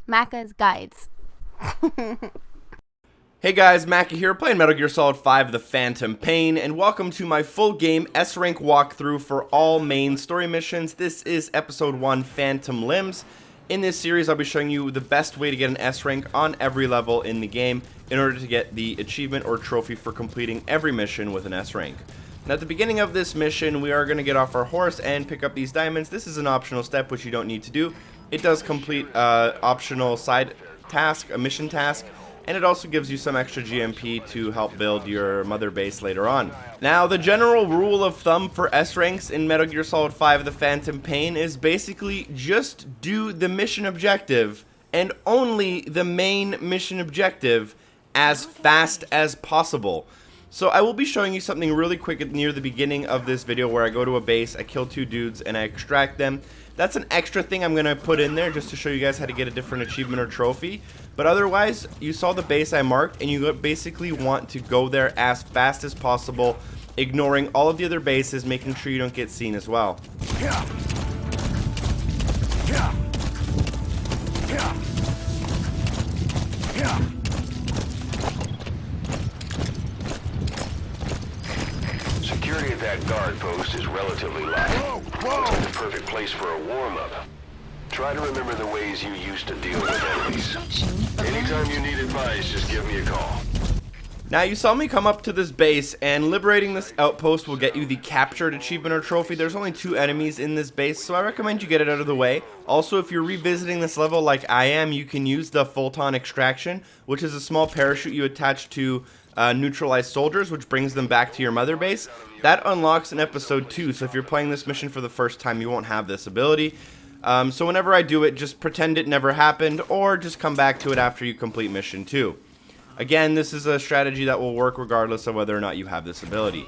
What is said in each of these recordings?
Macca's Guides. Hey guys, Macca here, playing Metal Gear Solid 5 The Phantom Pain, and welcome to my full game S-Rank walkthrough for all main story missions. This is Episode 1, Phantom Limbs. In this series, I'll be showing you the best way to get an S-Rank on every level in the game in order to get the achievement or trophy for completing every mission with an S-Rank. Now at the beginning of this mission, we are going to get off our horse and pick up these diamonds. This is an optional step which you don't need to do. It does complete optional side task, a mission task, and it also gives you some extra GMP to help build your mother base later on. Now, the general rule of thumb for S-Ranks in Metal Gear Solid 5 The Phantom Pain is basically just do the mission objective, and only the main mission objective, as fast as possible. So I will be showing you something really quick near the beginning of this video where I go to a base, I kill two dudes, and I extract them. That's an extra thing I'm going to put in there just to show you guys how to get a different achievement or trophy. But otherwise, you saw the base I marked, and you basically want to go there as fast as possible, ignoring all of the other bases, making sure you don't get seen as well. Security at that guard post is relatively light. It's the perfect place for a warm-up. Try to remember the ways you used to deal with enemies. Anytime you need advice, just give me a call. Now, you saw me come up to this base, and liberating this outpost will get you the captured achievement or trophy. There's only 2 enemies in this base, so I recommend you get it out of the way. Also, if you're revisiting this level like I am, you can use the Photon Extraction, which is a small parachute you attach to neutralized soldiers, which brings them back to your mother base. That unlocks in episode 2, so if you're playing this mission for the first time, you won't have this ability. So whenever I do it, just pretend it never happened, or just come back to it after you complete mission 2. Again, this is a strategy that will work regardless of whether or not you have this ability.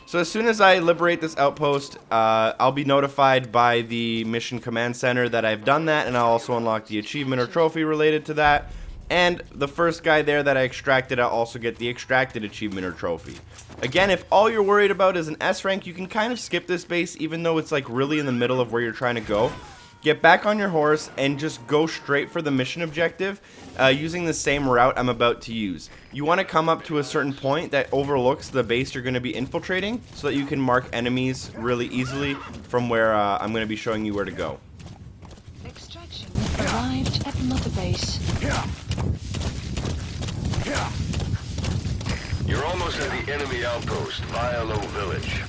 So as soon as I liberate this outpost, I'll be notified by the mission command center that I've done that, and I'll also unlock the achievement or trophy related to that. And the first guy there that I extracted, I'll also get the extracted achievement or trophy. Again, if all you're worried about is an S rank, you can kind of skip this base, even though it's like really in the middle of where you're trying to go. Get back on your horse and just go straight for the mission objective using the same route I'm about to use. You want to come up to a certain point that overlooks the base you're going to be infiltrating so that you can mark enemies really easily from where I'm going to be showing you where to go. Extraction arrived at mother base. You're almost at the enemy outpost, Vialo Village.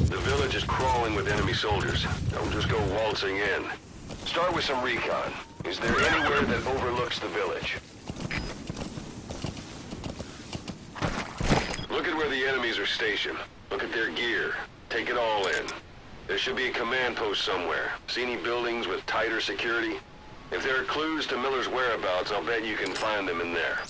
The village is crawling with enemy soldiers. Don't just go waltzing in. Start with some recon. Is there anywhere that overlooks the village? Look at where the enemies are stationed. Look at their gear. Take it all in. There should be a command post somewhere. See any buildings with tighter security? If there are clues to Miller's whereabouts, I'll bet you can find them in there.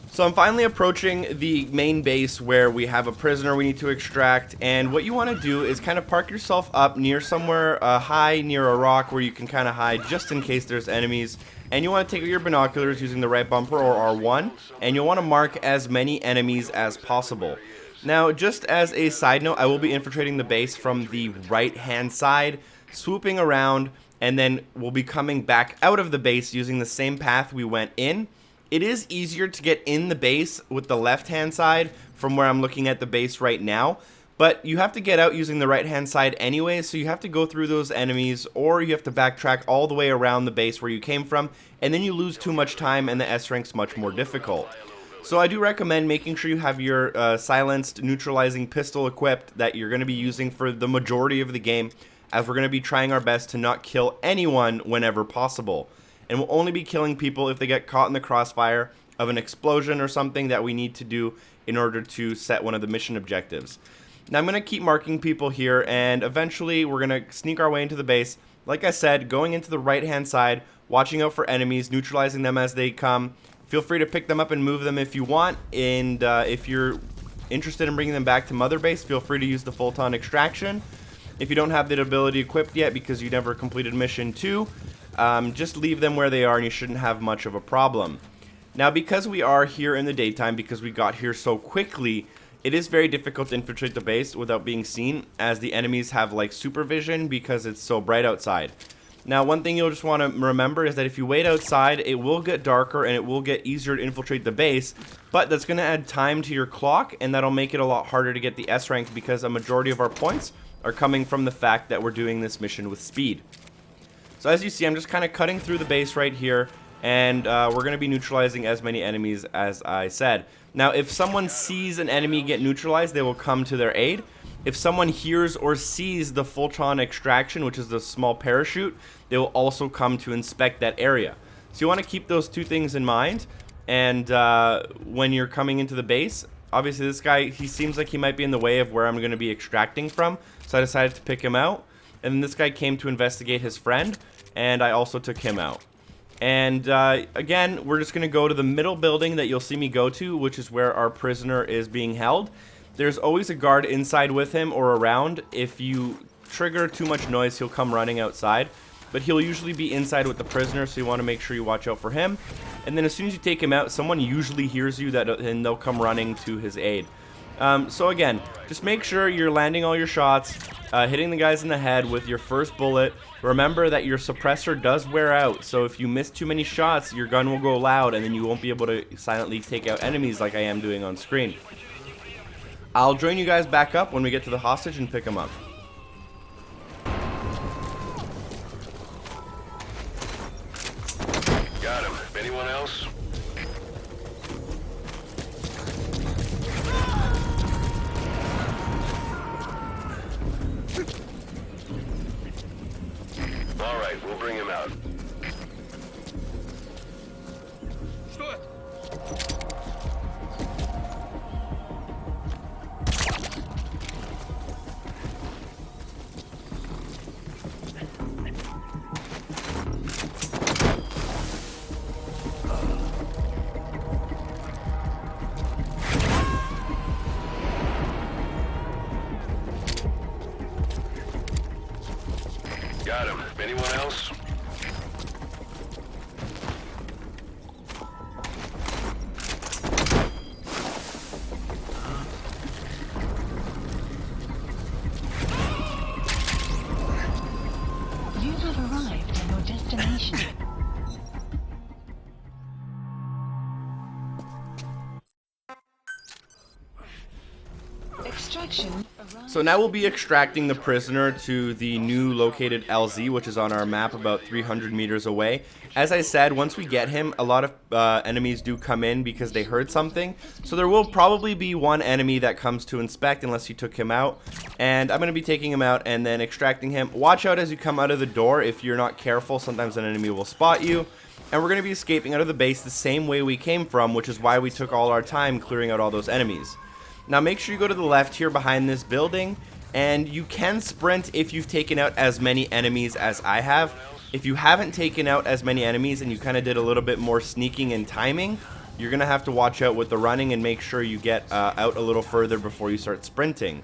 So I'm finally approaching the main base where we have a prisoner we need to extract, and what you want to do is kind of park yourself up near somewhere high near a rock where you can kind of hide just in case there's enemies. And you want to take your binoculars using the right bumper or R1, and you'll want to mark as many enemies as possible. Now, just as a side note, I will be infiltrating the base from the right hand side, swooping around, and then we'll be coming back out of the base using the same path we went in. It is easier to get in the base with the left hand side from where I'm looking at the base right now, But you have to get out using the right hand side anyway, so you have to go through those enemies, or you have to backtrack all the way around the base where you came from, and then you lose too much time and the S rank's much more difficult. So I do recommend making sure you have your silenced neutralizing pistol equipped that you're going to be using for the majority of the game, as we're going to be trying our best to not kill anyone whenever possible. And we'll only be killing people if they get caught in the crossfire of an explosion or something that we need to do in order to set one of the mission objectives. Now I'm going to keep marking people here, and eventually we're going to sneak our way into the base. Like I said, going into the right hand side, watching out for enemies, neutralizing them as they come. Feel free to pick them up and move them if you want, and if you're interested in bringing them back to Mother Base, feel free to use the Photon Extraction. If you don't have that ability equipped yet because you never completed Mission 2, just leave them where they are and you shouldn't have much of a problem. Now, because we are here in the daytime, because we got here so quickly, it is very difficult to infiltrate the base without being seen, as the enemies have like supervision because it's so bright outside. Now, one thing you'll just want to remember is that if you wait outside, it will get darker and it will get easier to infiltrate the base, but that's going to add time to your clock, and that'll make it a lot harder to get the S rank because a majority of our points are coming from the fact that we're doing this mission with speed. So as you see, I'm just kind of cutting through the base right here, and we're going to be neutralizing as many enemies as I said. Now, if someone sees an enemy get neutralized, they will come to their aid. If someone hears or sees the Photon Extraction, which is the small parachute, they will also come to inspect that area. So you want to keep those two things in mind, and when you're coming into the base, obviously this guy, he seems like he might be in the way of where I'm going to be extracting from, so I decided to pick him out. And then this guy came to investigate his friend, and I also took him out. And again, we're just going to go to the middle building that you'll see me go to, which is where our prisoner is being held. There's always a guard inside with him or around. If you trigger too much noise, he'll come running outside. But he'll usually be inside with the prisoner, so you want to make sure you watch out for him. And then as soon as you take him out, someone usually hears you, and they'll come running to his aid. So again, just make sure you're landing all your shots, hitting the guys in the head with your first bullet. Remember that your suppressor does wear out, so if you miss too many shots, your gun will go loud, and then you won't be able to silently take out enemies like I am doing on screen. I'll join you guys back up when we get to the hostage and pick him up. Got him. Anyone else? All right, we'll bring him out. Got him. Anyone else? You have arrived at your destination. Extraction. So now we'll be extracting the prisoner to the new located LZ, which is on our map about 300 meters away. As I said, once we get him, a lot of enemies do come in because they heard something. So there will probably be one enemy that comes to inspect unless you took him out. And I'm going to be taking him out and then extracting him. Watch out as you come out of the door. If you're not careful, sometimes an enemy will spot you. And we're going to be escaping out of the base the same way we came from, which is why we took all our time clearing out all those enemies. Now make sure you go to the left here behind this building, and you can sprint if you've taken out as many enemies as I have. If you haven't taken out as many enemies and you kind of did a little bit more sneaking and timing, you're going to have to watch out with the running and make sure you get out a little further before you start sprinting.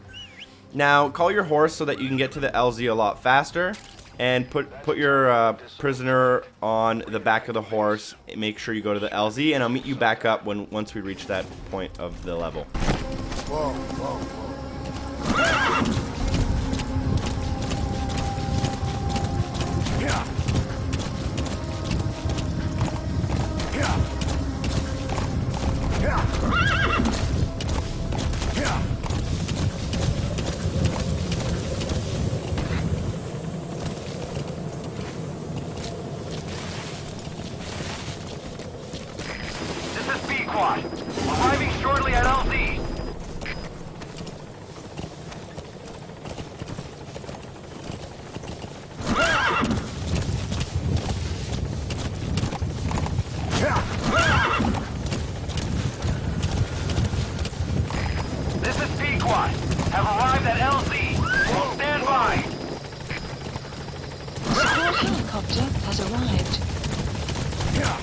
Now call your horse so that you can get to the LZ a lot faster, and put your prisoner on the back of the horse. Make sure you go to the LZ, and I'll meet you back up once we reach that point of the level. Whoa, whoa, whoa. Yeah. Yeah. Yeah. Yeah. arrived. Yeah.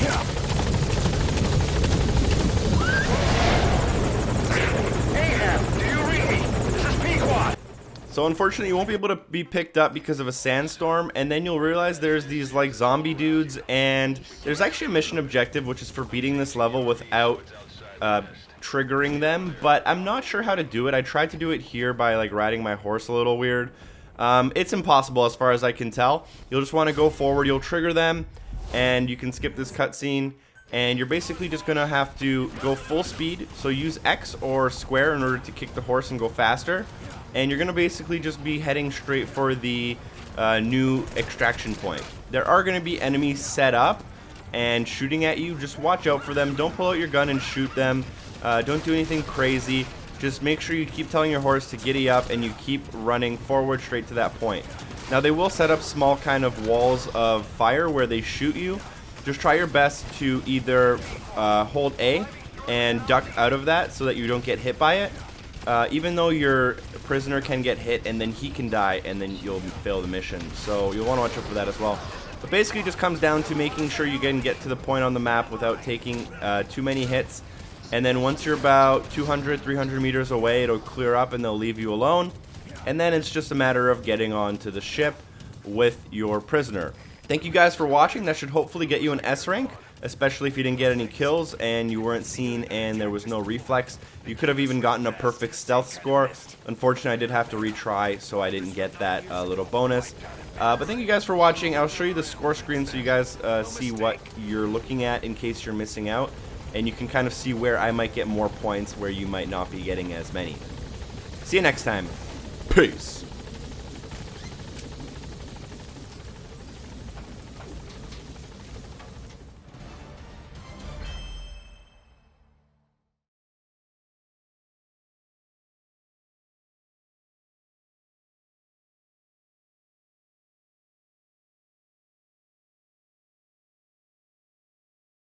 Yeah. Ahab, do you read me? This is Pequod. So unfortunately, you won't be able to be picked up because of a sandstorm, and then you'll realize there's these like zombie dudes, and there's actually a mission objective which is for beating this level without triggering them, but I'm not sure how to do it. I tried to do it here by like riding my horse a little weird. It's impossible as far as I can tell. You'll just want to go forward, you'll trigger them, and you can skip this cutscene, and you're basically just gonna have to go full speed. So use X or square in order to kick the horse and go faster, and you're gonna basically just be heading straight for the new extraction point. There are gonna be enemies set up and shooting at you. Just watch out for them. Don't pull out your gun and shoot them. Don't do anything crazy. Just make sure you keep telling your horse to giddy up and you keep running forward straight to that point. Now they will set up small kind of walls of fire where they shoot you. Just try your best to either hold A and duck out of that so that you don't get hit by it. Even though your prisoner can get hit and then he can die and then you'll fail the mission. So you'll want to watch out for that as well. But basically it just comes down to making sure you can get to the point on the map without taking too many hits. And then once you're about 200, 300 meters away, it'll clear up and they'll leave you alone. And then it's just a matter of getting onto the ship with your prisoner. Thank you guys for watching. That should hopefully get you an S rank, especially if you didn't get any kills and you weren't seen and there was no reflex. You could have even gotten a perfect stealth score. Unfortunately, I did have to retry, so I didn't get that little bonus. But thank you guys for watching. I'll show you the score screen so you guys see what you're looking at in case you're missing out. And you can kind of see where I might get more points, where you might not be getting as many. See you next time. Peace.